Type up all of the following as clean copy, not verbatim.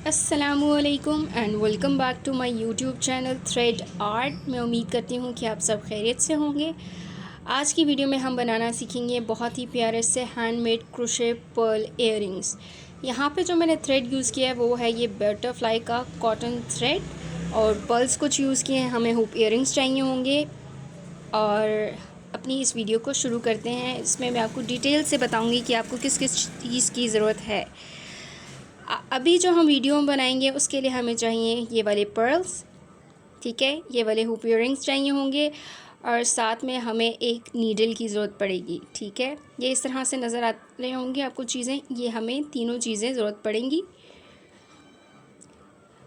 अस्सलाम वालेकुम and welcome back to my YouTube channel thread art. मैं उम्मीद करती हूँ कि आप सब खैरियत से होंगे। आज की वीडियो में हम बनाना सीखेंगे बहुत ही प्यारे से हैंडमेड क्रोशे पर्ल इयररिंग्स। यहाँ पे जो मैंने थ्रेड यूज़ किया है वो है ये बटरफ्लाई का कॉटन थ्रेड और पर्ल्स कुछ यूज़ किए हैं। हमें हुप इयररिंग्स चाहिए होंगे और अपनी इस वीडियो को शुरू करते हैं। इसमें मैं आपको डिटेल से बताऊँगी कि आपको किस किस चीज़ की ज़रूरत है। अभी जो हम वीडियो बनाएंगे उसके लिए हमें चाहिए ये वाले पर्ल्स, ठीक है, ये वाले हुप इयररिंग्स चाहिए होंगे और साथ में हमें एक नीडल की ज़रूरत पड़ेगी, ठीक है। ये इस तरह से नज़र आ रहे होंगे आपको चीज़ें, ये हमें तीनों चीज़ें ज़रूरत पड़ेंगी।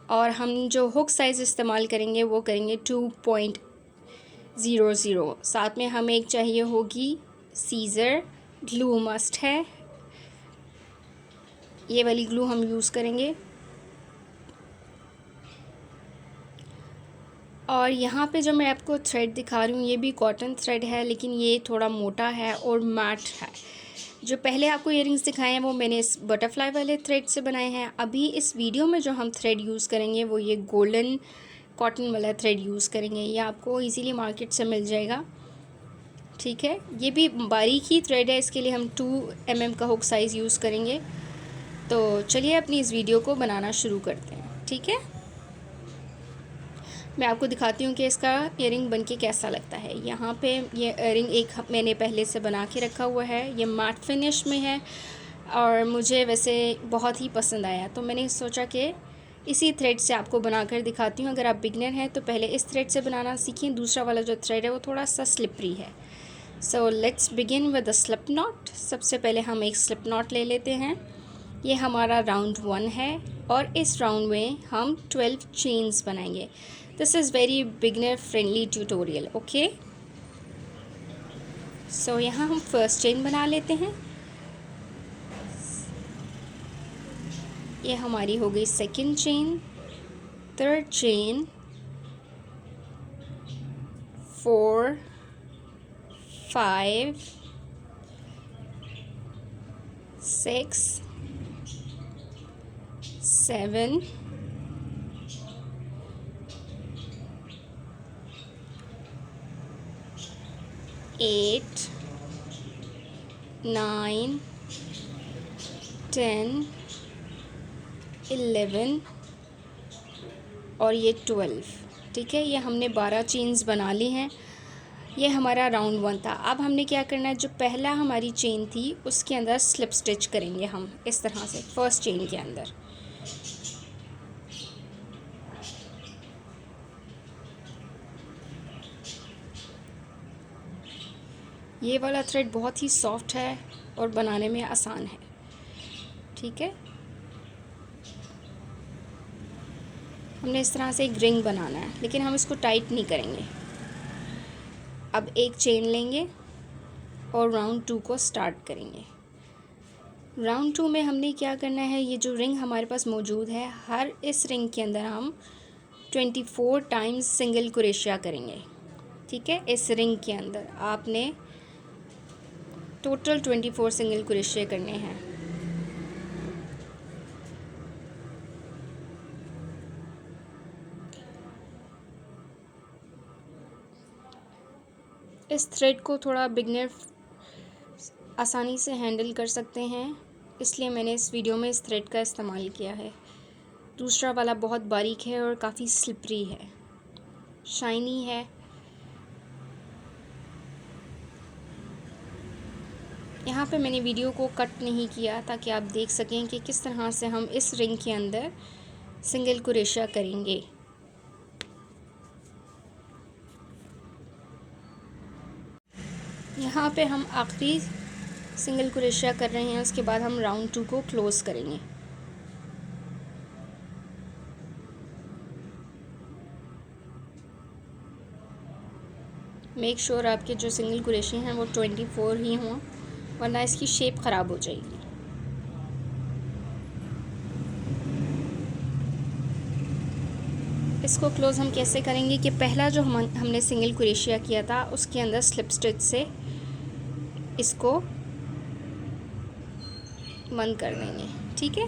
और हम जो हुक साइज़ इस्तेमाल करेंगे वो करेंगे 2.00। साथ में हमें एक चाहिए होगी सीज़र, ग्लू मस्ट है, ये वाली ग्लू हम यूज़ करेंगे। और यहाँ पे जो मैं आपको थ्रेड दिखा रही हूँ ये भी कॉटन थ्रेड है, लेकिन ये थोड़ा मोटा है और मैट है। जो पहले आपको इयररिंग्स दिखाए हैं वो मैंने इस बटरफ्लाई वाले थ्रेड से बनाए हैं। अभी इस वीडियो में जो हम थ्रेड यूज़ करेंगे वो ये गोल्डन कॉटन वाला थ्रेड यूज़ करेंगे। ये आपको इजीली मार्केट से मिल जाएगा, ठीक है। ये भी बारीक ही थ्रेड है, इसके लिए हम 2 mm का हुक साइज़ यूज़ करेंगे। तो चलिए अपनी इस वीडियो को बनाना शुरू करते हैं, ठीक है। मैं आपको दिखाती हूँ कि इसका इयररिंग बनके कैसा लगता है। यहाँ पे ये इयररिंग एक मैंने पहले से बना के रखा हुआ है, ये मैट फिनिश में है और मुझे वैसे बहुत ही पसंद आया, तो मैंने सोचा कि इसी थ्रेड से आपको बनाकर दिखाती हूँ। अगर आप बिगनर हैं तो पहले इस थ्रेड से बनाना सीखें, दूसरा वाला जो थ्रेड है वो थोड़ा सा स्लिपरी है। So let's begin with the slip not. सबसे पहले हम एक स्लिप नॉट ले लेते हैं। ये हमारा राउंड 1 है और इस राउंड में हम 12 चेन्स बनाएंगे। This is very beginner friendly tutorial, okay. So यहाँ हम फर्स्ट चेन बना लेते हैं। ये हमारी हो गई सेकंड चेन, थर्ड चेन, 4, 5, 6, 7, 8, 9, 10, 11 और ये 12, ठीक है। ये हमने 12 चेन्स बना ली हैं। ये हमारा राउंड 1 था। अब हमने क्या करना है, जो पहला हमारी चेन थी उसके अंदर स्लिप स्टिच करेंगे हम इस तरह से फर्स्ट चेन के अंदर। ये वाला थ्रेड बहुत ही सॉफ्ट है और बनाने में आसान है, ठीक है। हमने इस तरह से एक रिंग बनाना है, लेकिन हम इसको टाइट नहीं करेंगे। अब एक चेन लेंगे और राउंड 2 को स्टार्ट करेंगे। राउंड 2 में हमने क्या करना है, ये जो रिंग हमारे पास मौजूद है, हर इस रिंग के अंदर हम 24 टाइम्स सिंगल क्रोशिया करेंगे, ठीक है। इस रिंग के अंदर आपने टोटल 24 सिंगल क्रोशिया करने हैं। इस थ्रेड को थोड़ा बिगनर आसानी से हैंडल कर सकते हैं, इसलिए मैंने इस वीडियो में इस थ्रेड का इस्तेमाल किया है। दूसरा वाला बहुत बारीक है और काफ़ी स्लिपरी है, शाइनी है। यहाँ पे मैंने वीडियो को कट नहीं किया ताकि आप देख सकें कि किस तरह से हम इस रिंग के अंदर सिंगल क्रोशिया करेंगे। यहाँ पे हम आखिरी सिंगल क्रोशिया कर रहे हैं, उसके बाद हम राउंड 2 को क्लोज़ करेंगे। मेक श्योर आपके जो सिंगल क्रोशिया हैं वो 24 ही हों, वरना इसकी शेप ख़राब हो जाएगी। इसको क्लोज़ हम कैसे करेंगे कि पहला जो हमने सिंगल क्रोशिया किया था उसके अंदर स्लिप स्टिच से इसको बंद कर देंगे, ठीक है।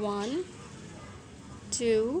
1 2،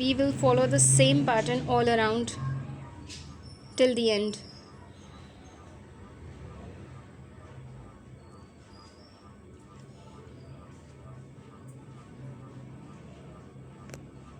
We will follow the same pattern all around till the end.